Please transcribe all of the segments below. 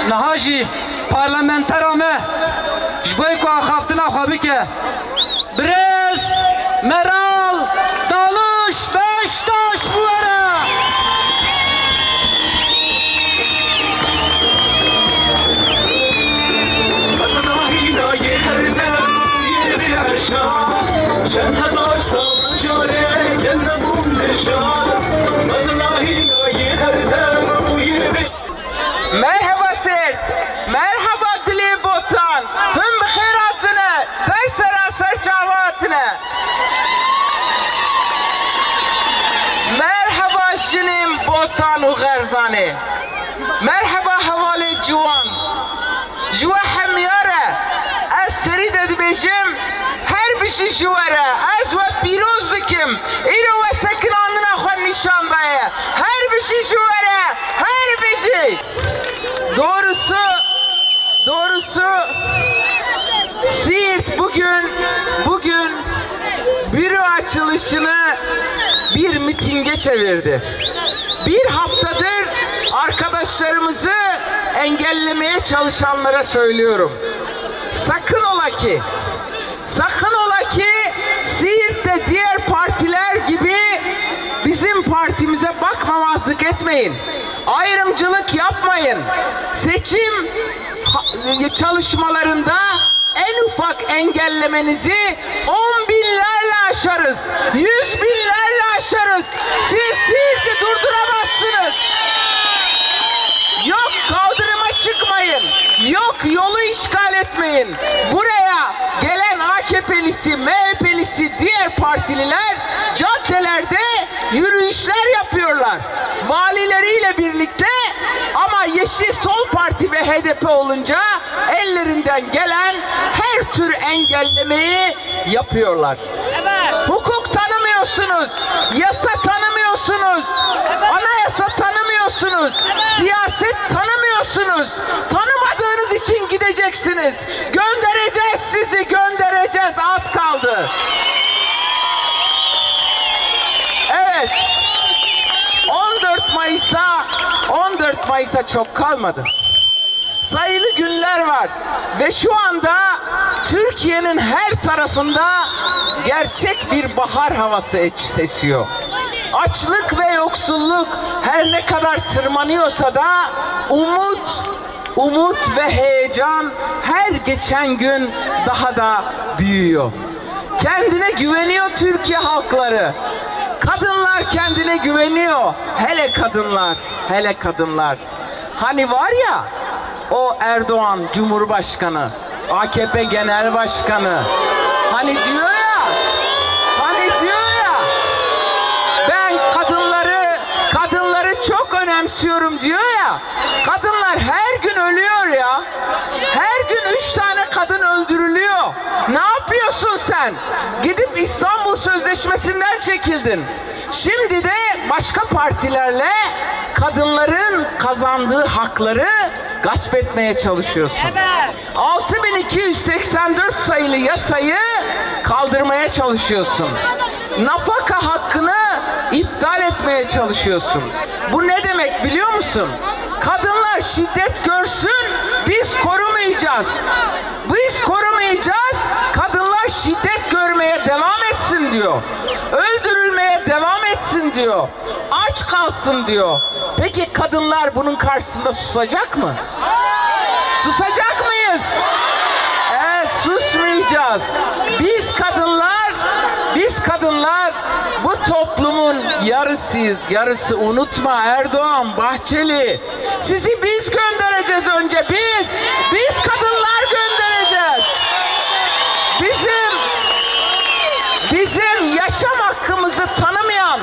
nahaji parlamentera me jboy ku axaftina xabike Brez, Meral, Dalış, Beşiktaş bu ara. Merhaba Sert, merhaba Dili Botan, hüm bixeyratine, say sera say çavatine. Merhaba Şinim Botan u Gerzani, merhaba havali Juan, Juwa hemyare, ez seri de dibêjim, her bir şey juvere, ez ve piroz dikim, îro ve sekinandina xwe nîşan daye, her bir şey juvere, her bir şey. Doğrusu Siirt bugün büro açılışını bir mitinge çevirdi. Bir haftadır arkadaşlarımızı engellemeye çalışanlara söylüyorum. Sakın ola ki Siirt'te diğer partiler gibi bizim partimize bakmamazlık etmeyin. Ayrımcılık yapmayın. Seçim çalışmalarında en ufak engellemenizi 10 binlerle aşarız. 100 binlerle aşarız. Siz Siirt'i durduramazsınız. Yok kaldırıma çıkmayın. Yok yolu işgal etmeyin. Buraya gelen AKP'lisi, MHP'lisi, diğer partililer caddelerde yürüyüşler yapıyorlar. Valileriyle birlikte, ama Yeşil Sol Parti ve HDP olunca ellerinden gelen her tür engellemeyi yapıyorlar. Evet. Hukuk tanımıyorsunuz, yasa tanımıyorsunuz, anayasa tanımıyorsunuz, siyaset tanımıyorsunuz. Tanımadığınız için gideceksiniz. Göndereceğiz sizi, göndereceğiz. Az kaldı. Evet. 14 Mayıs'a çok kalmadı. Sayılı günler var ve şu anda Türkiye'nin her tarafında gerçek bir bahar havası esiyor. Açlık ve yoksulluk her ne kadar tırmanıyorsa da umut ve heyecan her geçen gün daha da büyüyor. Kendine güveniyor Türkiye halkları. Kadınlar kendine güveniyor. Hele kadınlar. Hani var ya o Erdoğan Cumhurbaşkanı, AKP Genel Başkanı. Hani diyor ya ben kadınları çok önemsiyorum diyor ya. Kadınlar her gün ölüyor ya. Her gün 3 tane kadın öldürülüyor. Ne yapıyorsun sen? Gidip İstanbul Sözleşmesi'nden çekildin. Şimdi de başka partilerle kadınların kazandığı hakları gasp etmeye çalışıyorsun. Evet. 6284 sayılı yasayı kaldırmaya çalışıyorsun. Nafaka hakkını iptal etmeye çalışıyorsun. Bu ne demek biliyor musun? Kadınlar şiddet görsün, biz korumayacağız. Kadınlar şiddet görmeye devam etsin diyor. Öldürülmeye devam etsin diyor. Aç kalsın diyor. Peki kadınlar bunun karşısında susacak mı? Susacak mıyız? Evet, susmayacağız. Biz kadınlar bu toplumun yarısıyız. Yarısı, unutma Erdoğan, Bahçeli. Sizi biz göndereceğiz önce, biz. Biz kadınlar göndereceğiz. Bizim yaşam hakkımızı tanımayan,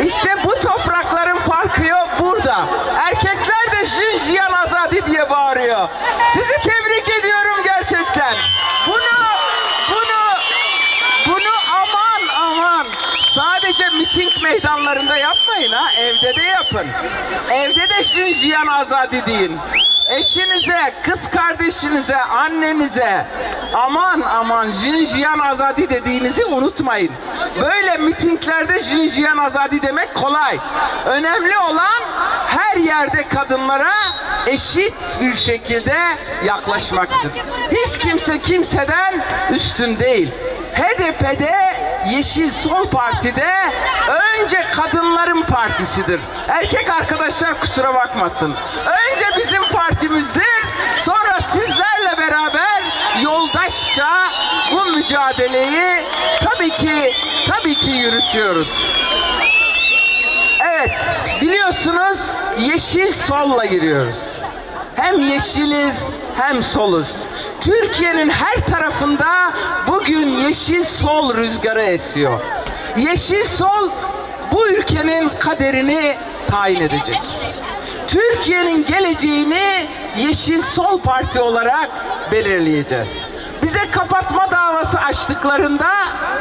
İşte bu toprakların farkı yok burada. Erkekler de Jinjiyan Azadi diye bağırıyor. Sizi tebrik ediyorum gerçekten. Bunu aman sadece miting meydanlarında yapmayın. yapmayın ha, evde de yapın. Evde de Jinjiyan azadi deyin. Eşinize, kız kardeşinize, annenize aman aman Jinjiyan azadi dediğinizi unutmayın. Böyle mitinglerde Jinjiyan azadi demek kolay. Önemli olan her yerde kadınlara eşit bir şekilde yaklaşmaktır. Hiç kimse kimseden üstün değil. HDP'de, Yeşil Sol Parti'de önce kadınların partisidir. Erkek arkadaşlar kusura bakmasın. Önce bizim partimizdir, sonra sizlerle beraber yoldaşça bu mücadeleyi tabii ki yürütüyoruz. Evet, biliyorsunuz Yeşil Sol'la giriyoruz. Hem yeşiliz hem soluz. Türkiye'nin her tarafında bugün Yeşil Sol rüzgarı esiyor. Yeşil Sol bu ülkenin kaderini tayin edecek. Türkiye'nin geleceğini Yeşil Sol Parti olarak belirleyeceğiz. Bize kapatma davası açtıklarında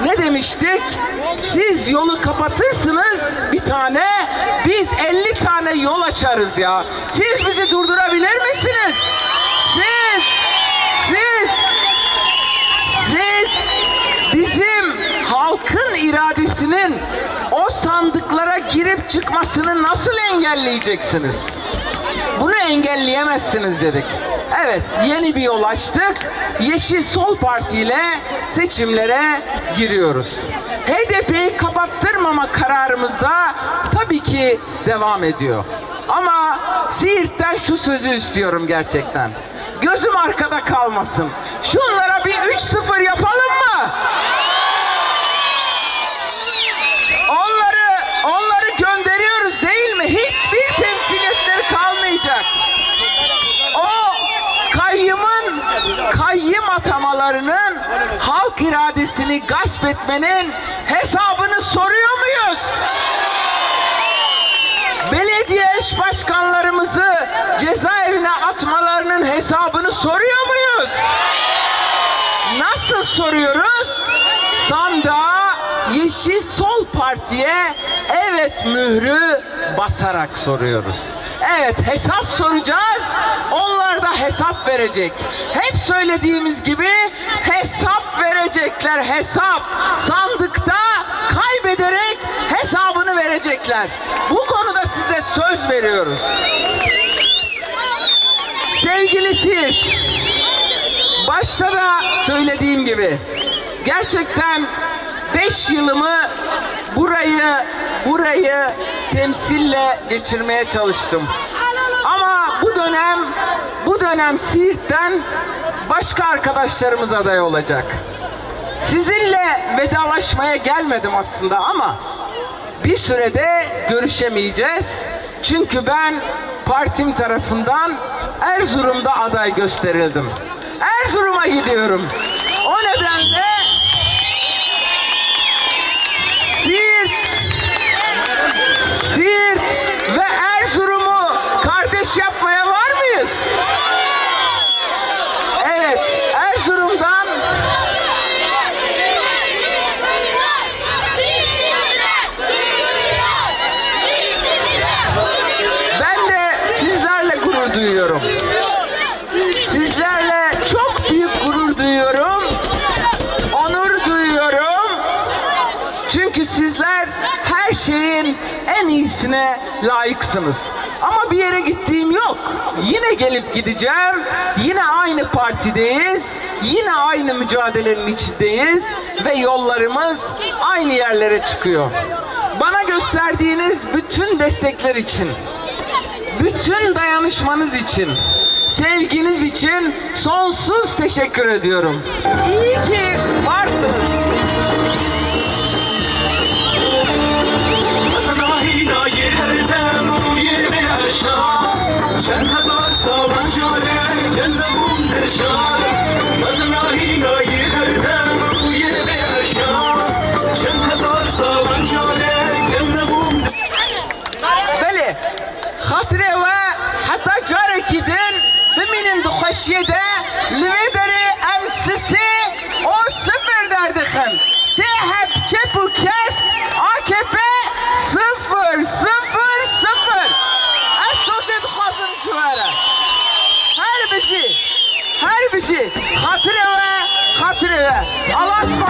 ne demiştik? Siz yolu kapatırsınız bir tane, biz 50 tane yol açarız ya. Siz bizi durdurabilir misiniz? Siz bizim halkın iradesinin o sandıklara girip çıkmasını nasıl engelleyeceksiniz? Bunu engelleyemezsiniz dedik. Evet, yeni bir yol açtık. Yeşil Sol Parti ile seçimlere giriyoruz. HDP'yi kapattırmama kararımız da tabii ki devam ediyor. Ama Siirt'ten şu sözü istiyorum gerçekten. Gözüm arkada kalmasın. Şunlara bir 3-0 yapalım mı? Onları gönderiyoruz değil mi? Hiçbir temsiliyetleri kalmayacak. O kayyım atamalarının halk iradesini gasp etmenin hesabını soruyor muyuz? Belediye eş başkanlarımızı cezaevine atmalarının hesabını soruyor muyuz? Nasıl soruyoruz? Sandığa Yeşil Sol Parti'ye evet mührü basarak soruyoruz. Evet, hesap soracağız. Onlar da hesap verecek. Hep söylediğimiz gibi hesap verecekler, hesap. Sandıkta kaybederek hesabını verecekler. Bu konuda size söz veriyoruz. Sevgili Siirt, başta da söylediğim gibi gerçekten 5 yılımı burayı temsille geçirmeye çalıştım. Ama bu dönem Siirt'ten başka arkadaşlarımız aday olacak. Sizinle vedalaşmaya gelmedim aslında ama bir sürede görüşemeyeceğiz. Çünkü ben partim tarafından Erzurum'da aday gösterildim. Erzurum'a gidiyorum. O nedenle Siirt ve Erzurum'u kardeş yapmaya var mıyız? Evet, Erzurum'dan ben de sizlerle gurur duyuyorum. Sizlerle çok büyük gurur duyuyorum. Onur duyuyorum. Çünkü sizler her şeyin en iyisine layıksınız. Ama bir yere gittiğim yok. Yine gelip gideceğim. Yine aynı partideyiz. Yine aynı mücadelenin içindeyiz. Ve yollarımız aynı yerlere çıkıyor. Bana gösterdiğiniz bütün destekler için, bütün dayanışmanız için, sevginiz için sonsuz teşekkür ediyorum. İyi ki varsınız. بله خاطره و حتی جاره کدن بمینن دخوشیه ده لوی داره امسسی او صفر دردخن سه هپ چپ و کس AKP 0-0 جی خاطر و خاطر و الله